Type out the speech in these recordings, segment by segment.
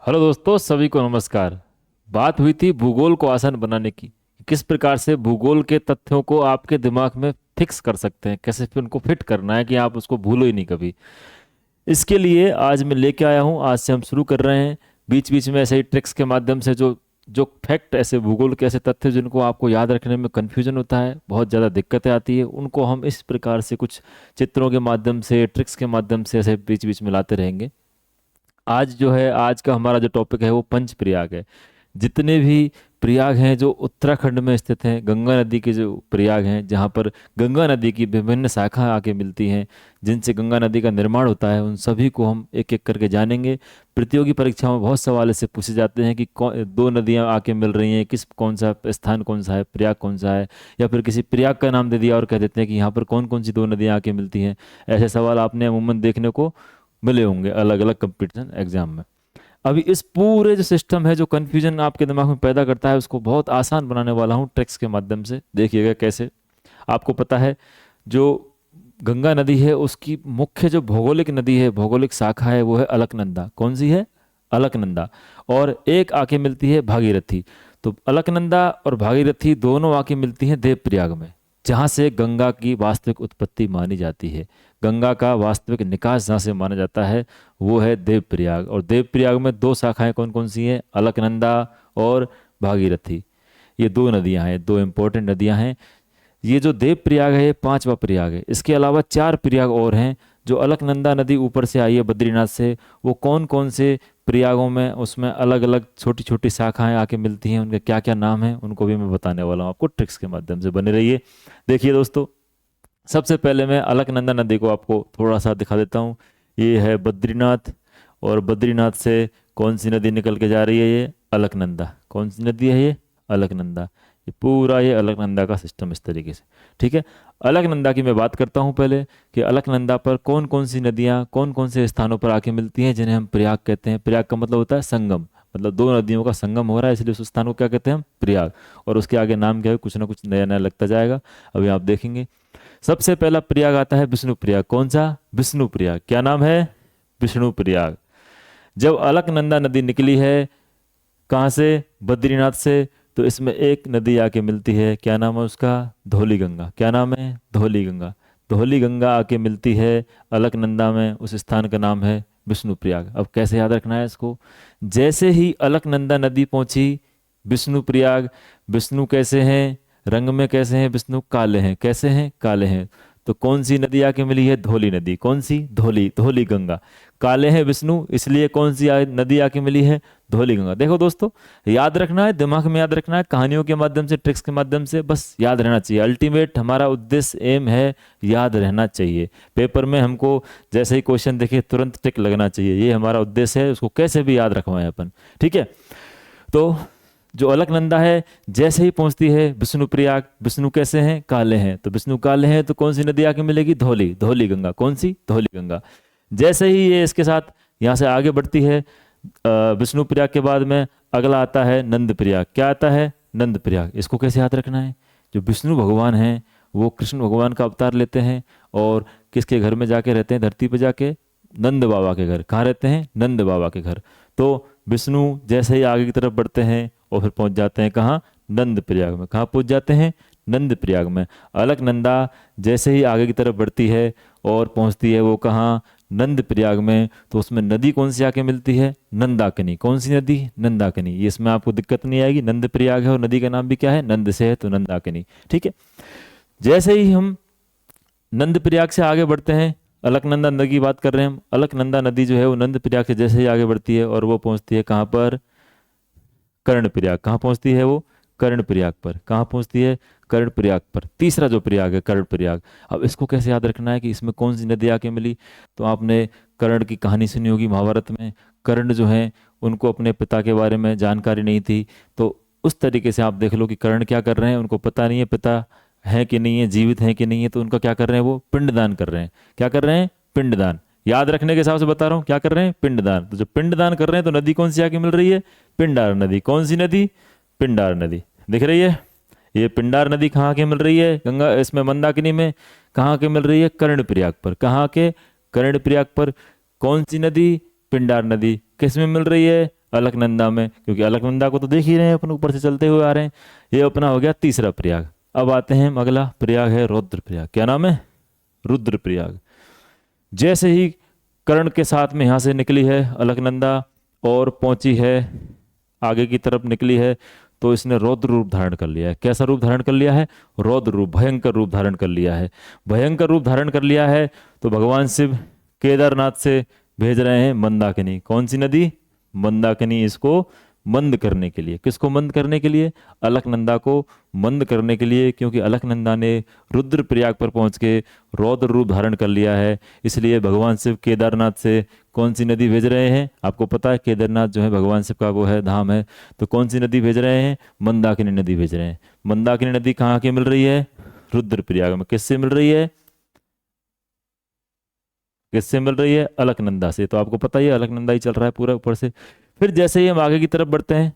Hello दोस्तों, सभी को नमस्कार। बात हुई थी भूगोल को आसान बनाने की। किस प्रकार से भूगोल के तथ्यों को आपके दिमाग में फिक्स कर सकते हैं, कैसे फिर उनको फिट करना है कि आप उसको भूलो ही नहीं कभी। इसके लिए आज मैं लेके आया हूँ, आज से हम शुरू कर रहे हैं। बीच बीच में ऐसे ही ट्रिक्स के माध्यम से जो जो फैक्ट, ऐसे भूगोल के ऐसे तथ्य जिनको आपको याद रखने में कन्फ्यूजन होता है, बहुत ज़्यादा दिक्कतें आती है, उनको हम इस प्रकार से कुछ चित्रों के माध्यम से, ट्रिक्स के माध्यम से ऐसे बीच बीच में लाते रहेंगे। आज जो है, आज का हमारा जो टॉपिक है वो पंच प्रयाग है। जितने भी प्रयाग हैं जो उत्तराखंड में स्थित हैं, गंगा नदी के जो प्रयाग हैं, जहाँ पर गंगा नदी की विभिन्न शाखा आके मिलती हैं, जिनसे गंगा नदी का निर्माण होता है, उन सभी को हम एक एक करके जानेंगे। प्रतियोगी परीक्षाओं में बहुत सवाल ऐसे पूछे जाते हैं कि दो नदियाँ आके मिल रही हैं, किस कौन सा स्थान कौन सा है, प्रयाग कौन सा है, या फिर किसी प्रयाग का नाम दे दिया और कह देते हैं कि यहाँ पर कौन कौन सी दो नदियाँ आके मिलती हैं। ऐसे सवाल आपने अमूमन देखने को मिले होंगे अलग अलग कंपटीशन एग्जाम में। अभी इस पूरे जो सिस्टम है, जो कन्फ्यूजन आपके दिमाग में पैदा करता है, उसको बहुत आसान बनाने वाला हूँ ट्रिक्स के माध्यम से। देखिएगा कैसे। आपको पता है, जो गंगा नदी है उसकी मुख्य जो भौगोलिक नदी है, भौगोलिक शाखा है, वो है अलकनंदा। कौन सी है? अलकनंदा। और एक आके मिलती है भागीरथी। तो अलकनंदा और भागीरथी दोनों आके मिलती हैं देवप्रयाग में, जहाँ से गंगा की वास्तविक उत्पत्ति मानी जाती है। गंगा का वास्तविक निकास जहाँ से माना जाता है वो है देवप्रयाग। और देवप्रयाग में दो शाखाएं कौन कौन सी हैं? अलकनंदा और भागीरथी। ये दो नदियां हैं, दो इंपॉर्टेंट नदियां हैं। ये जो देव प्रयाग है ये पांचवा प्रयाग है। इसके अलावा चार प्रयाग और हैं। जो अलकनंदा नदी ऊपर से आई है बद्रीनाथ से, वो कौन कौन से प्रयागों में, उसमें अलग अलग छोटी छोटी शाखाएं आके मिलती हैं, उनके क्या क्या नाम हैं, उनको भी मैं बताने वाला हूँ आपको। ट्रिक्स के माध्यम से बने रहिए। देखिए दोस्तों, सबसे पहले मैं अलकनंदा नदी को आपको थोड़ा सा दिखा देता हूँ। ये है बद्रीनाथ, और बद्रीनाथ से कौन सी नदी निकल के जा रही है? ये अलकनंदा। कौन सी नदी है ये? अलकनंदा। ये पूरा ये अलकनंदा का सिस्टम इस तरीके से। ठीक है। अलकनंदा की मैं बात करता हूँ पहले, कि अलकनंदा पर कौन कौन सी नदियाँ कौन कौन से स्थानों पर आके मिलती हैं, जिन्हें हम प्रयाग कहते हैं। प्रयाग का मतलब होता है संगम, मतलब दो नदियों का संगम हो रहा है, इसलिए उस स्थान को क्या कहते हैं हम? प्रयाग। और उसके आगे नाम क्या है, कुछ ना कुछ नया नया लगता जाएगा, अभी आप देखेंगे। सबसे पहला प्रयाग आता है विष्णु प्रयाग। कौन सा? विष्णु प्रयाग। क्या नाम है? विष्णु प्रयाग। जब अलकनंदा नदी निकली है, कहाँ से? बद्रीनाथ से, तो इसमें एक नदी आके मिलती है, क्या नाम है उसका? धौली गंगा। क्या नाम है? धौली गंगा। धौली गंगा आके मिलती है अलकनंदा में, उस स्थान का नाम है विष्णु प्रयाग। अब कैसे याद रखना है इसको? जैसे ही अलकनंदा नदी पहुंची विष्णु प्रयाग, विष्णु कैसे हैं? रंग में कैसे हैं विष्णु? काले हैं। कैसे हैं? काले हैं। तो कौन सी नदी आके मिली है? धौली नदी। कौन सी? धौली, धौली गंगा। काले हैं विष्णु, इसलिए कौन सी नदी आके मिली है? धौली गंगा। देखो दोस्तों, याद रखना है, दिमाग में याद रखना है, कहानियों के माध्यम से, ट्रिक्स के माध्यम से, बस याद रहना चाहिए। अल्टीमेट हमारा उद्देश्य, एम है, याद रहना चाहिए। पेपर में हमको जैसे ही क्वेश्चन देखे तुरंत टिक लगना चाहिए, ये हमारा उद्देश्य है। उसको कैसे भी याद रखवाएं अपन। ठीक है। तो जो अलकनंदा है, जैसे ही पहुंचती है विष्णु प्रयाग, विष्णु कैसे हैं? काले हैं। तो विष्णु काले हैं, तो कौन सी नदी आके मिलेगी? धौली, धौली गंगा। कौन सी? धौली गंगा। जैसे ही ये इसके साथ यहाँ से आगे बढ़ती है, विष्णु प्रयाग के बाद में अगला आता है नंद प्रयाग। क्या आता है? नंद प्रयाग। इसको कैसे याद रखना है? जो विष्णु भगवान हैं वो कृष्ण भगवान का अवतार लेते हैं, और किसके घर में जाके रहते हैं? धरती पर जाके नंद बाबा के घर। कहाँ रहते हैं? नंद बाबा के घर। तो विष्णु जैसे ही आगे की तरफ बढ़ते हैं और फिर पहुंच जाते हैं कहाँ? नंद प्रयाग में। कहाँ पहुंच जाते हैं? नंद प्रयाग में। अलकनंदा जैसे ही आगे की तरफ बढ़ती है और पहुंचती है वो कहाँ? नंद प्रयाग में। तो उसमें नदी कौन सी आके मिलती है? नंदाकिनी। कौन सी नदी? नंदाकिनी। ये इसमें आपको दिक्कत नहीं आएगी, नंद प्रयाग है और नदी का नाम भी क्या है? नंद से है, तो नंदाकिनी। ठीक है। जैसे ही हम नंद प्रयाग से आगे बढ़ते हैं, अलकनंदा नदी की बात कर रहे हैं हम, अलकनंदा नदी जो है वो नंद प्रयाग से जैसे ही आगे बढ़ती है और वो पहुंचती है कहाँ पर? कर्णप्रयाग। कहाँ पहुंचती है वो? कर्णप्रयाग पर। कहाँ पहुंचती है? कर्णप्रयाग पर। तीसरा जो प्रयाग है कर्णप्रयाग। अब इसको कैसे याद रखना है कि इसमें कौन सी नदी आके मिली? तो आपने कर्ण की कहानी सुनी होगी महाभारत में। कर्ण जो है उनको अपने पिता के बारे में जानकारी नहीं थी, तो उस तरीके से आप देख लो कि कर्ण क्या कर रहे हैं, उनको पता नहीं है पिता है कि नहीं है, जीवित है कि नहीं है, तो उनका क्या कर रहे हैं? वो पिंडदान कर रहे हैं। क्या कर रहे हैं? पिंडदान। याद रखने के हिसाब से बता रहा हूँ, क्या कर रहे हैं? पिंडदान। तो जब पिंडदान कर रहे हैं तो नदी कौन सी आके मिल रही है? पिंडार नदी। कौन सी नदी? पिंडार नदी। दिख रही है? ये पिंडार नदी कहाँ के मिल रही है? गंगा, इसमें मंदाकिनी में। कहाँ के मिल रही है? कर्णप्रयाग पर। कहाँ के? कर्णप्रयाग पर। कौन सी नदी? पिंडार नदी। किस में मिल रही है? अलकनंदा में, क्योंकि अलकनंदा को तो देख ही रहे हैं अपन, ऊपर से चलते हुए आ रहे हैं। ये अपना हो गया तीसरा प्रयाग। अब आते हैं हम, अगला प्रयाग है रुद्रप्रयाग। क्या नाम है? रुद्रप्रयाग। जैसे ही कर्ण के साथ में यहाँ से निकली है अलकनंदा और पहुंची है आगे की तरफ निकली है, तो इसने रौद्र रूप धारण कर लिया है। कैसा रूप धारण कर लिया है? रौद्र रूप, भयंकर रूप धारण कर लिया है। भयंकर रूप धारण कर लिया है तो भगवान शिव केदारनाथ से भेज रहे हैं मंदाकिनी। कौन सी नदी? मंदाकिनी। इसको मंद करने के लिए। किसको मंद करने के लिए? अलकनंदा को मंद करने के लिए, क्योंकि अलकनंदा ने रुद्रप्रयाग पर पहुंच के रौद्र रूप धारण कर लिया है। इसलिए भगवान शिव केदारनाथ से कौन सी नदी भेज रहे हैं? आपको पता है केदारनाथ जो है भगवान शिव का वो है धाम है, तो कौन सी नदी भेज रहे हैं? मंदाकिनी नदी भेज रहे हैं। मंदाकिनी नदी कहाँ की मिल रही है? रुद्रप्रयाग में। किससे मिल रही है? किससे मिल रही है? अलकनंदा से। तो आपको पता ही है अलकनंदा ही चल रहा है पूरा ऊपर से। फिर जैसे ही हम आगे की तरफ बढ़ते हैं,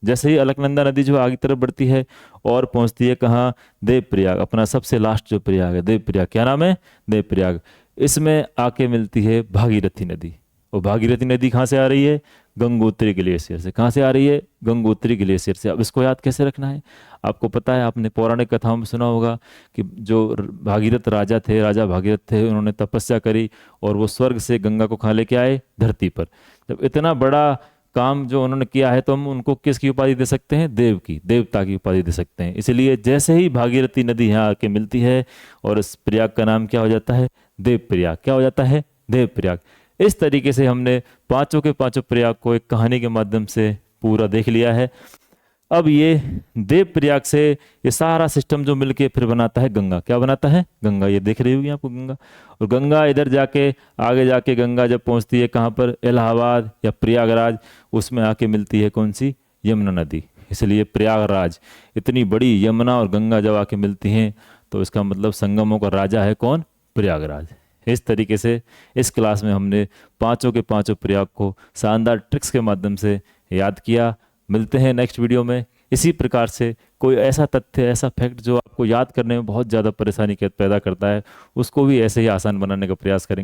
जैसे ही अलकनंदा नदी जो आगे की तरफ बढ़ती है और पहुंचती है कहाँ? देवप्रयाग। अपना सबसे लास्ट जो प्रयाग है देवप्रयाग। क्या नाम है? देवप्रयाग। इसमें आके मिलती है भागीरथी नदी। और भागीरथी नदी कहाँ से आ रही है? गंगोत्री ग्लेशियर से। कहाँ से आ रही है? गंगोत्री ग्लेशियर से। अब इसको याद कैसे रखना है? आपको पता है, आपने पौराणिक कथाओं में सुना होगा कि जो भागीरथ राजा थे, राजा भागीरथ थे, उन्होंने तपस्या करी और वो स्वर्ग से गंगा को कहाँ लेके आए? धरती पर। जब इतना बड़ा काम जो उन्होंने किया है तो हम उनको किसकी उपाधि दे सकते हैं? देव की, देवता की उपाधि दे सकते हैं। इसलिए जैसे ही भागीरथी नदी यहाँ आके मिलती है और इस प्रयाग का नाम क्या हो जाता है? देवप्रयाग। क्या हो जाता है? देवप्रयाग। इस तरीके से हमने पांचों के पांचों प्रयाग को एक कहानी के माध्यम से पूरा देख लिया है। अब ये देवप्रयाग से ये सारा सिस्टम जो मिलके फिर बनाता है गंगा। क्या बनाता है? गंगा। ये देख रही होगी आपको गंगा। और गंगा इधर जाके आगे जाके गंगा जब पहुंचती है कहाँ पर? इलाहाबाद या प्रयागराज, उसमें आके मिलती है कौन सी? यमुना नदी। इसलिए प्रयागराज, इतनी बड़ी यमुना और गंगा जब आके मिलती हैं तो इसका मतलब संगमों का राजा है कौन? प्रयागराज। इस तरीके से इस क्लास में हमने पांचों के पांचों प्रयाग को शानदार ट्रिक्स के माध्यम से याद किया। मिलते हैं नेक्स्ट वीडियो में। इसी प्रकार से कोई ऐसा तथ्य, ऐसा फैक्ट जो आपको याद करने में बहुत ज़्यादा परेशानी पैदा करता है, उसको भी ऐसे ही आसान बनाने का प्रयास करेंगे।